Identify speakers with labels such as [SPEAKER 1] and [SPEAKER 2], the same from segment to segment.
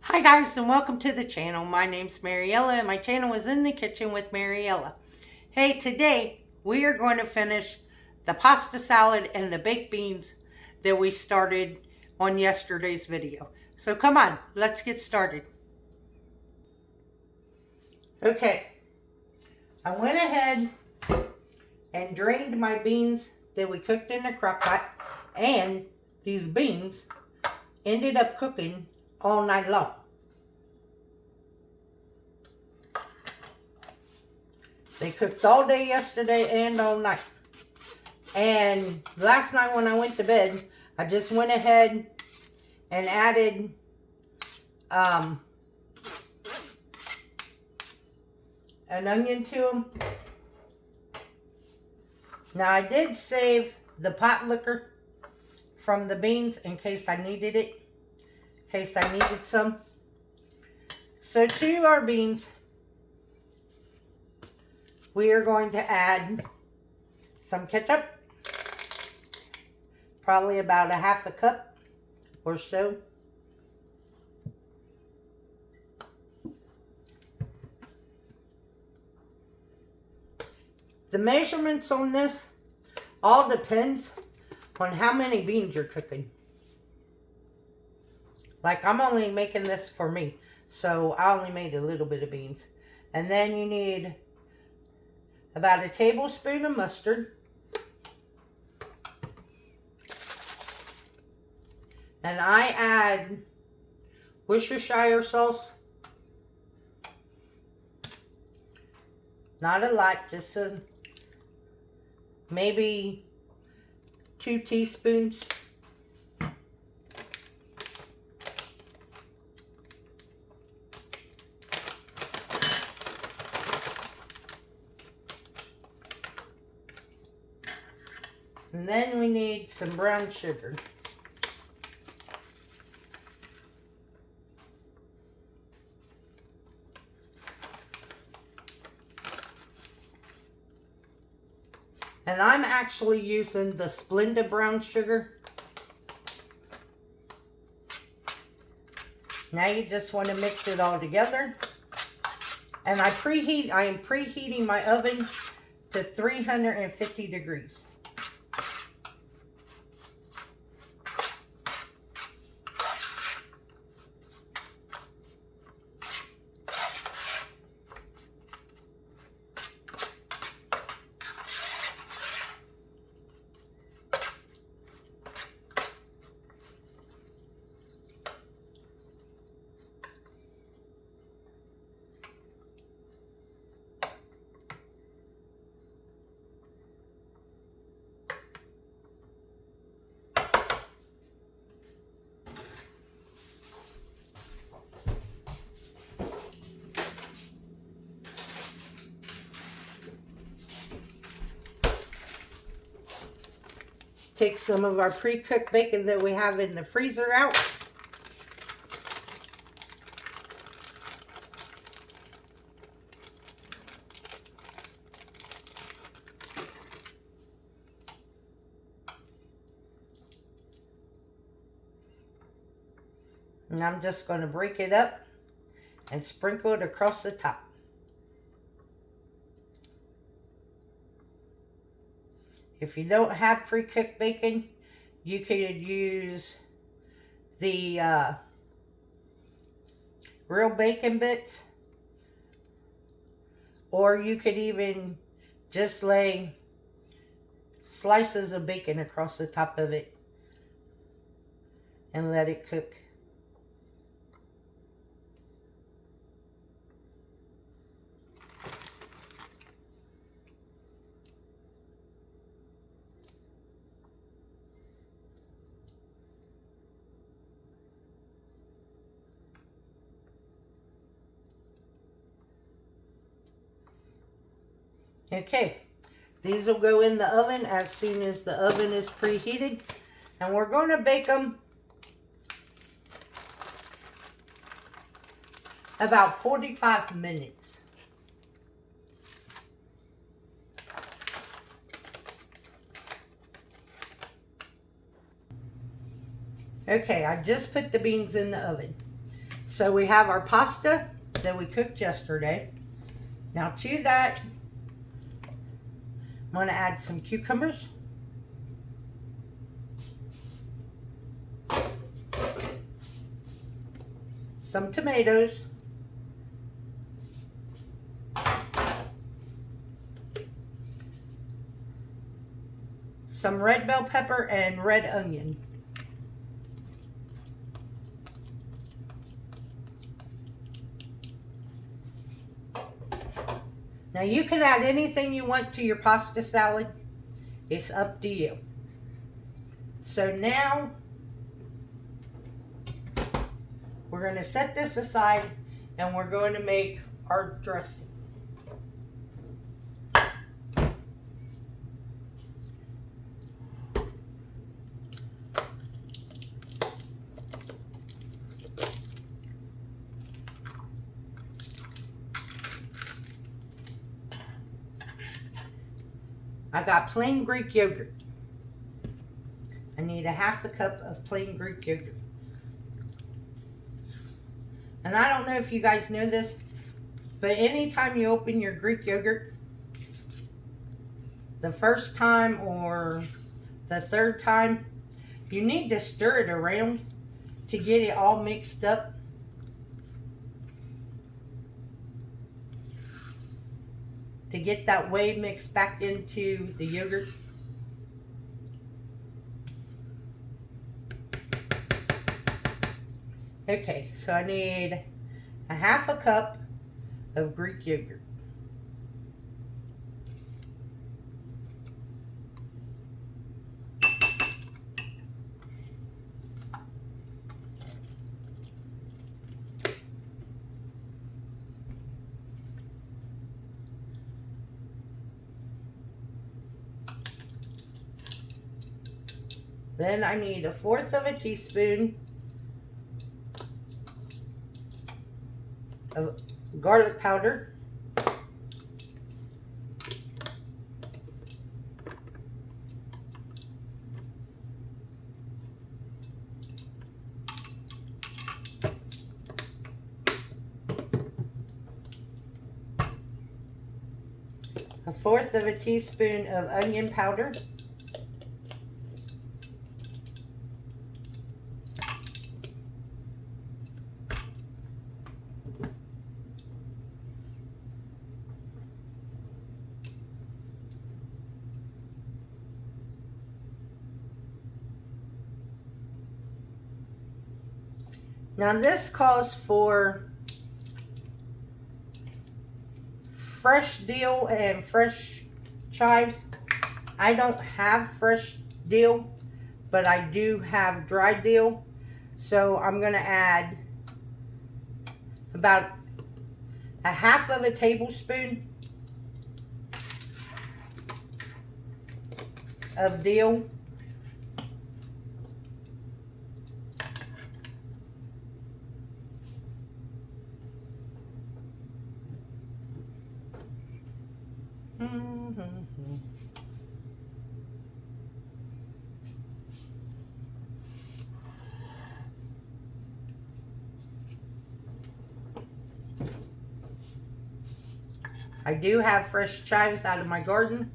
[SPEAKER 1] Hi guys, and welcome to the channel. My name's Mariella and my channel is In the Kitchen with Mariella. Hey, today we are going to finish the pasta salad and the baked beans that we started on yesterday's video. So come on, let's get started. Okay, I went ahead and drained my beans that we cooked in the crock pot, and these beans ended up cooking all night long. They cooked all day yesterday and all night. And last night when I went to bed, I just went ahead and added an onion to them. Now I did save the pot liquor from the beans in case I needed it, in case I needed some. So to our beans, we are going to add some ketchup, probably about a half a cup or so. The measurements on this all depends on how many beans you're cooking. Like, I'm only making this for me, so I only made a little bit of beans. And then you need about a tablespoon of mustard, and I add Worcestershire sauce. Not a lot, just maybe 2 teaspoons. And then we need some brown sugar. And I'm actually using the Splenda brown sugar. Now you just want to mix it all together. And I am preheating my oven to 350 degrees. Take some of our pre-cooked bacon that we have in the freezer out. And I'm just going to break it up and sprinkle it across the top. If you don't have pre-cooked bacon, you could use the real bacon bits, or you could even just lay slices of bacon across the top of it and let it cook. Okay, these will go in the oven as soon as the oven is preheated, and we're going to bake them about 45 minutes. Okay, I just put the beans in the oven. So we have our pasta that we cooked yesterday. Now to that, I'm going to add some cucumbers. Some tomatoes. Some red bell pepper and red onion. Now you can add anything you want to your pasta salad. It's up to you. So now we're going to set this aside and we're going to make our dressing. I got plain Greek yogurt. I need a half a cup of plain Greek yogurt. And I don't know if you guys know this, but anytime you open your Greek yogurt, the first time or the third time, you need to stir it around to get it all mixed up. To get that whey mixed back into the yogurt. Okay, so I need a half a cup of Greek yogurt. Then I need 1/4 teaspoon of garlic powder. A 1/4 teaspoon of onion powder. Now this calls for fresh dill and fresh chives. I don't have fresh dill, but I do have dry dill. So I'm going to add about a 1/2 tablespoon of dill. I do have fresh chives out of my garden.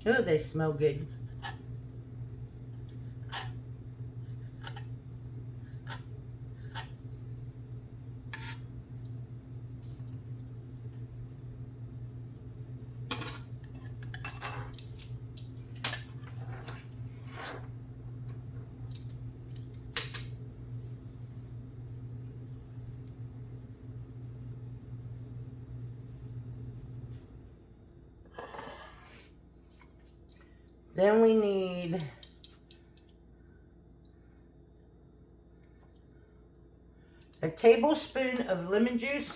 [SPEAKER 1] Oh, they smell good. Then we need a tablespoon of lemon juice.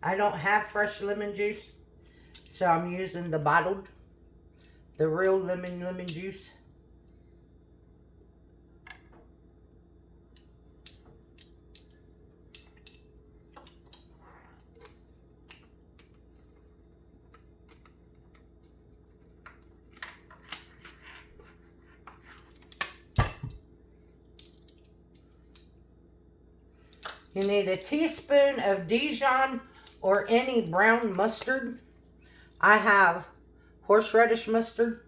[SPEAKER 1] I don't have fresh lemon juice, so I'm using the bottled, the real lemon juice. You need a teaspoon of Dijon or any brown mustard. I have horseradish mustard.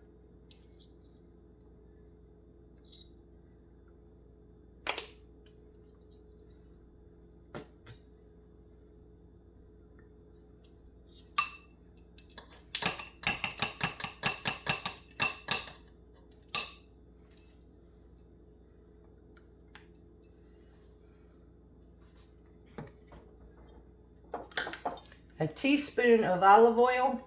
[SPEAKER 1] A teaspoon of olive oil.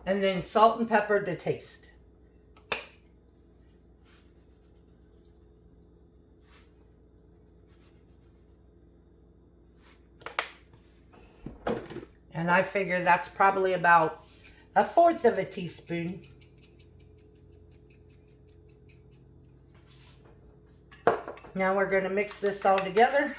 [SPEAKER 1] And then salt and pepper to taste. And I figure that's probably about 1/4 of a teaspoon. Now we're going to mix this all together.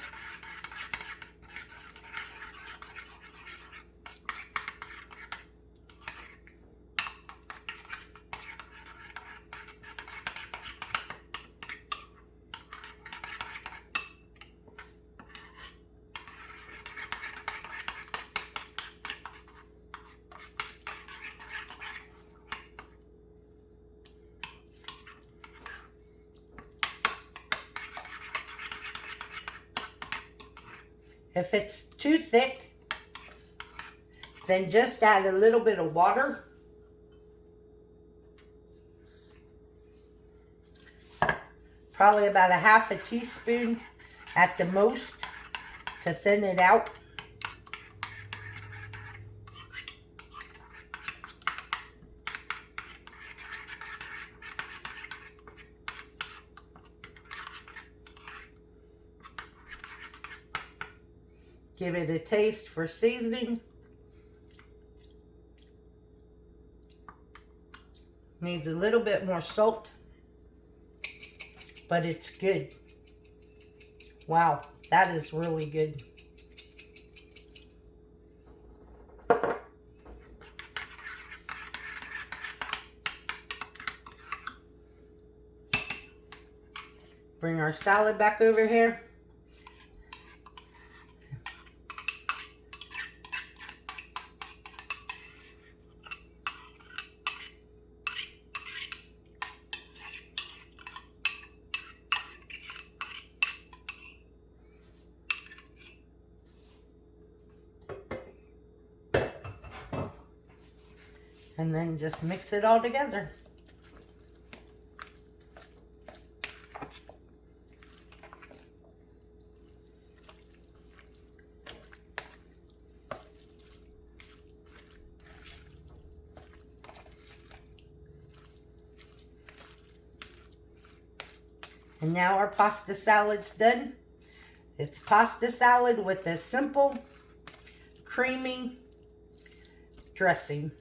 [SPEAKER 1] If it's too thick, then just add a little bit of water. Probably about 1/2 teaspoon at the most to thin it out. Give it a taste for seasoning. Needs a little bit more salt, but it's good. Wow, that is really good. Bring our salad back over here. And then just mix it all together. And now our pasta salad's done. It's pasta salad with a simple, creamy dressing.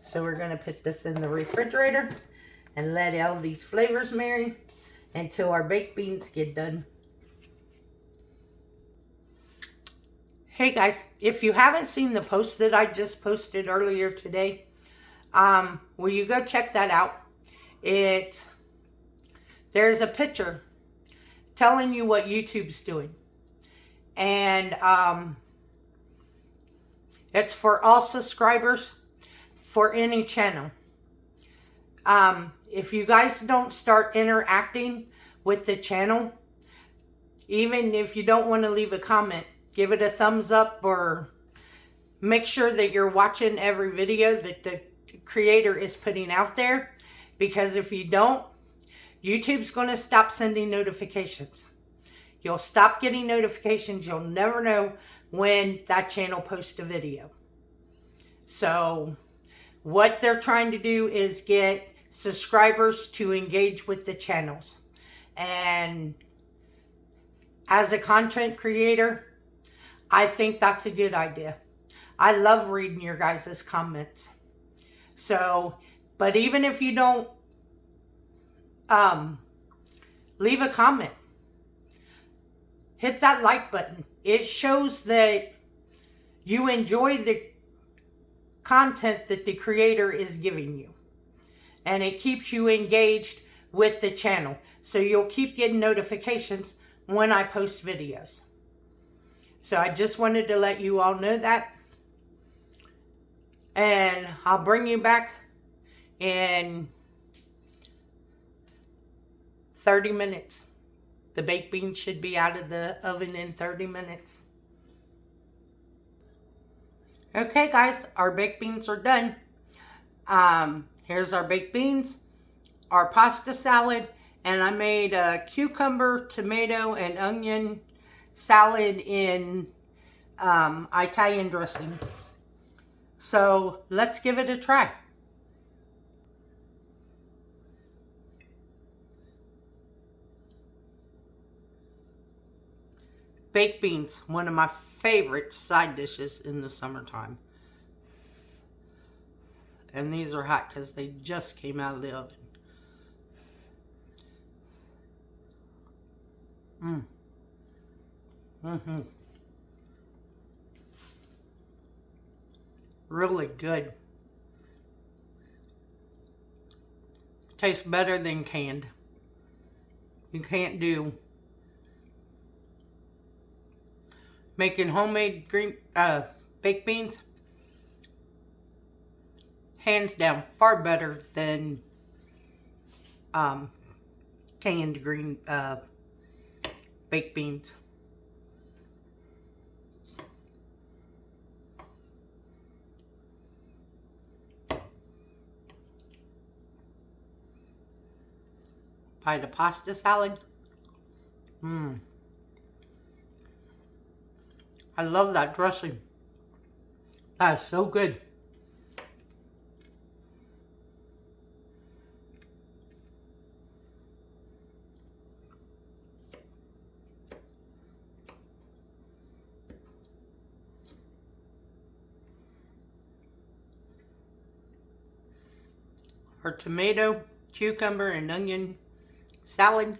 [SPEAKER 1] So we're going to put this in the refrigerator and let all these flavors marry until our baked beans get done. Hey guys, if you haven't seen the post that I just posted earlier today, will you go check that out? There's a picture telling you what YouTube's doing. And it's for all subscribers for any channel. If you guys don't start interacting with the channel, even if you don't want to leave a comment, give it a thumbs up or make sure that you're watching every video that the creator is putting out there. Because if you don't, YouTube's going to stop sending notifications. You'll stop getting notifications. You'll never know when that channel posts a video. So what they're trying to do is get subscribers to engage with the channels. And as a content creator, I think that's a good idea. I love reading your guys' comments. So, but even if you don't leave a comment, hit that like button. It shows that you enjoy the content that the creator is giving you. And it keeps you engaged with the channel. So you'll keep getting notifications when I post videos. So I just wanted to let you all know that. And I'll bring you back in 30 minutes. The baked beans should be out of the oven in 30 minutes. Okay guys, our baked beans are done. Here's our baked beans, our pasta salad, and I made a cucumber, tomato, and onion salad in Italian dressing. So let's give it a try. Baked beans, one of my favorite side dishes in the summertime. And these are hot because they just came out of the oven. Really good. Tastes better than canned. You can't do making homemade baked beans. Hands down, far better than canned green baked beans. By the pasta salad. I love that dressing. That is so good. Our tomato, cucumber, and onion salad.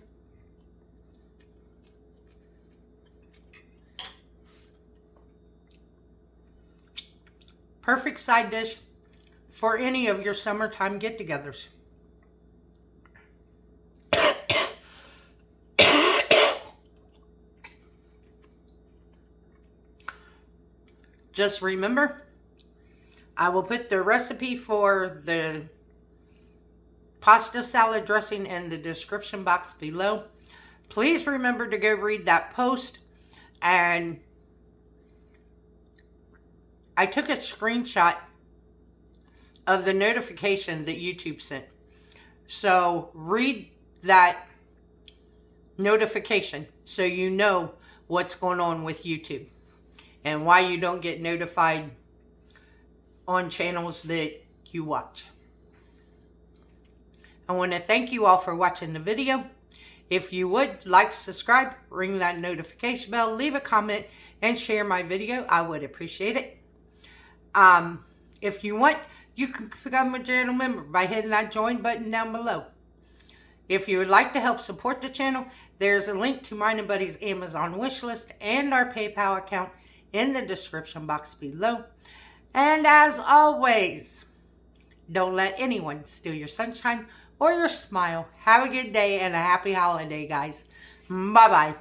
[SPEAKER 1] Perfect side dish for any of your summertime get-togethers. Just remember, I will put the recipe for the pasta salad dressing in the description box below. Please remember to go read that post. And I took a screenshot of the notification that YouTube sent. So read that notification so you know what's going on with YouTube and why you don't get notified on channels that you watch. I want to thank you all for watching the video. If you would, like, subscribe, ring that notification bell, leave a comment, and share my video. I would appreciate it. If you want, you can become a channel member by hitting that join button down below. If you would like to help support the channel, there's a link to mine and Buddy's Amazon wishlist and our PayPal account in the description box below. And as always, don't let anyone steal your sunshine or your smile. Have a good day and a happy holiday, guys. Bye-bye.